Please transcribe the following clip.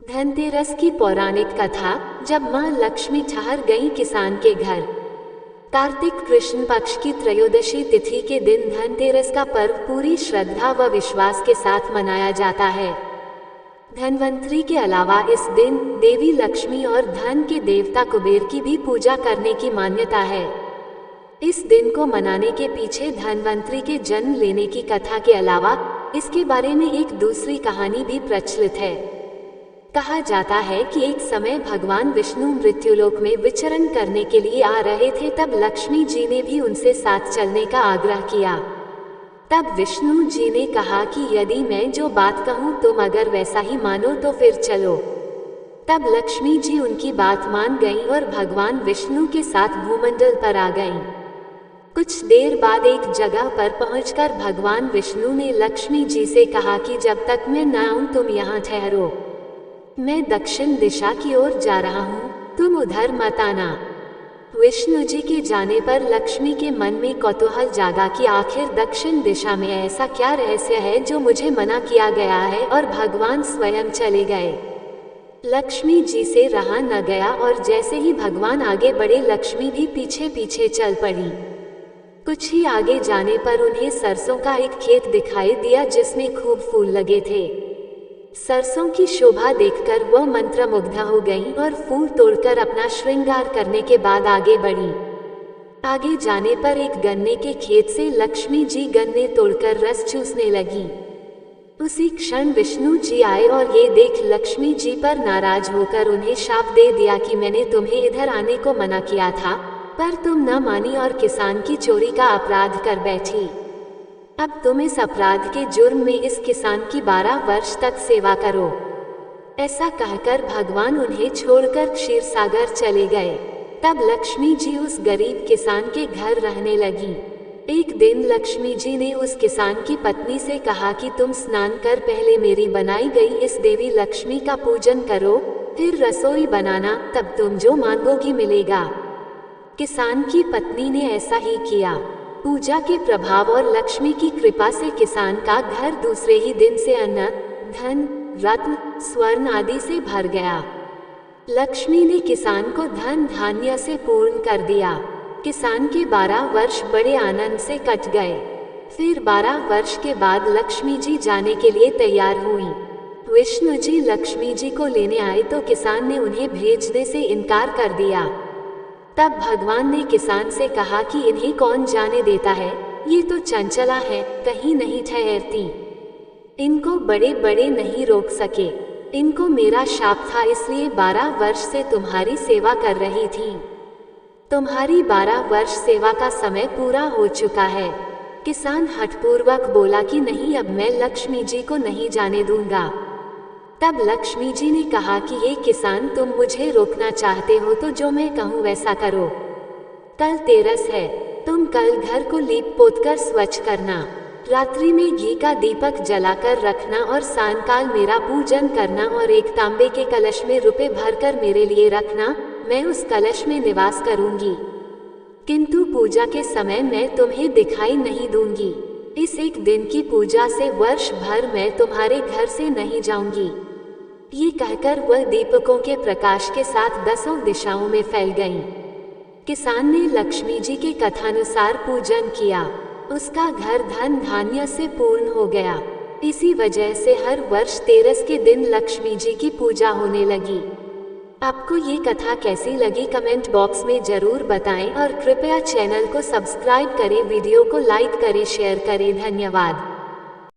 धनतेरस की पौराणिक कथा। जब मां लक्ष्मी ठहर गईं किसान के घर। कार्तिक कृष्ण पक्ष की त्रयोदशी तिथि के दिन धनतेरस का पर्व पूरी श्रद्धा व विश्वास के साथ मनाया जाता है। धनवंतरी के अलावा इस दिन देवी लक्ष्मी और धन के देवता कुबेर की भी पूजा करने की मान्यता है। इस दिन को मनाने के पीछे धनवंतरी के जन्म लेने की कथा के अलावा इसके बारे में एक दूसरी कहानी भी प्रचलित है। कहा जाता है कि एक समय भगवान विष्णु मृत्युलोक में विचरण करने के लिए आ रहे थे, तब लक्ष्मी जी ने भी उनसे साथ चलने का आग्रह किया। तब विष्णु जी ने कहा कि यदि मैं जो बात कहूँ तुम अगर वैसा ही मानो तो फिर चलो। तब लक्ष्मी जी उनकी बात मान गईं और भगवान विष्णु के साथ भूमंडल पर आ गईं। कुछ देर बाद एक जगह पर पहुंचकर भगवान विष्णु ने लक्ष्मी जी से कहा कि जब तक मैं न आऊं तुम यहाँ ठहरो। मैं दक्षिण दिशा की ओर जा रहा हूँ, तुम उधर मत आना। विष्णु जी के जाने पर लक्ष्मी के मन में कौतूहल जागा कि आखिर दक्षिण दिशा में ऐसा क्या रहस्य है जो मुझे मना किया गया है, और भगवान स्वयं चले गए। लक्ष्मी जी से रहा न गया और जैसे ही भगवान आगे बढ़े लक्ष्मी भी पीछे पीछे चल पड़ी। कुछ ही आगे जाने पर उन्हें सरसों का एक खेत दिखाई दिया जिसमें खूब फूल लगे थे। सरसों की शोभा देखकर वह मंत्रमुग्ध हो गईं और फूल तोड़कर अपना श्रृंगार करने के बाद आगे बढ़ी। आगे जाने पर एक गन्ने के खेत से लक्ष्मी जी गन्ने तोड़कर रस चूसने लगी। उसी क्षण विष्णु जी आए और ये देख लक्ष्मी जी पर नाराज होकर उन्हें शाप दे दिया कि मैंने तुम्हें इधर आने को मना किया था, पर तुम न मानी और किसान की चोरी का अपराध कर बैठी। अब तुम इस अपराध के जुर्म में इस किसान की 12 वर्ष तक सेवा करो। ऐसा कहकर भगवान उन्हें छोड़कर क्षीर सागर चले गए। तब लक्ष्मी जी उस गरीब किसान के घर रहने लगी। एक दिन लक्ष्मी जी ने उस किसान की पत्नी से कहा कि तुम स्नान कर पहले मेरी बनाई गई इस देवी लक्ष्मी का पूजन करो, फिर रसोई बनाना, तब तुम जो मांगोगी मिलेगा। किसान की पत्नी ने ऐसा ही किया। पूजा के प्रभाव और लक्ष्मी की कृपा से किसान का घर दूसरे ही दिन से अन्न, धन, रत्न, स्वर्ण आदि से भर गया। लक्ष्मी ने किसान को धन धान्य से पूर्ण कर दिया। किसान के 12 वर्ष बड़े आनंद से कट गए। फिर 12 वर्ष के बाद लक्ष्मी जी जाने के लिए तैयार हुई। विष्णु जी लक्ष्मी जी को लेने आए तो किसान ने उन्हें भेजने से इनकार कर दिया। तब भगवान ने किसान से कहा कि इन्हें कौन जाने देता है, ये तो चंचला है, कहीं नहीं ठहरती। इनको बड़े बड़े नहीं रोक सके। इनको मेरा शाप था, इसलिए 12 वर्ष से तुम्हारी सेवा कर रही थी। तुम्हारी 12 वर्ष सेवा का समय पूरा हो चुका है। किसान हठपूर्वक बोला कि नहीं, अब मैं लक्ष्मी जी को नहीं जाने दूंगा। तब लक्ष्मी जी ने कहा कि ये किसान, तुम मुझे रोकना चाहते हो तो जो मैं कहूँ वैसा करो। कल तेरस है, तुम कल घर को लीप पोत कर स्वच्छ करना। रात्रि में घी का दीपक जलाकर रखना और सायंकाल मेरा पूजन करना और एक तांबे के कलश में रुपए भरकर मेरे लिए रखना। मैं उस कलश में निवास करूंगी, किंतु पूजा के समय मैं तुम्हें दिखाई नहीं दूंगी। इस एक दिन की पूजा से वर्ष भर मैं तुम्हारे घर से नहीं जाऊंगी। ये कहकर वह दीपकों के प्रकाश के साथ 10 दिशाओं में फैल गईं। किसान ने लक्ष्मी जी के कथानुसार पूजन किया। उसका घर धन धान्य से पूर्ण हो गया। इसी वजह से हर वर्ष तेरस के दिन लक्ष्मी जी की पूजा होने लगी। आपको ये कथा कैसी लगी कमेंट बॉक्स में जरूर बताएं और कृपया चैनल को सब्सक्राइब करें, वीडियो को लाइक करें, शेयर करें। धन्यवाद।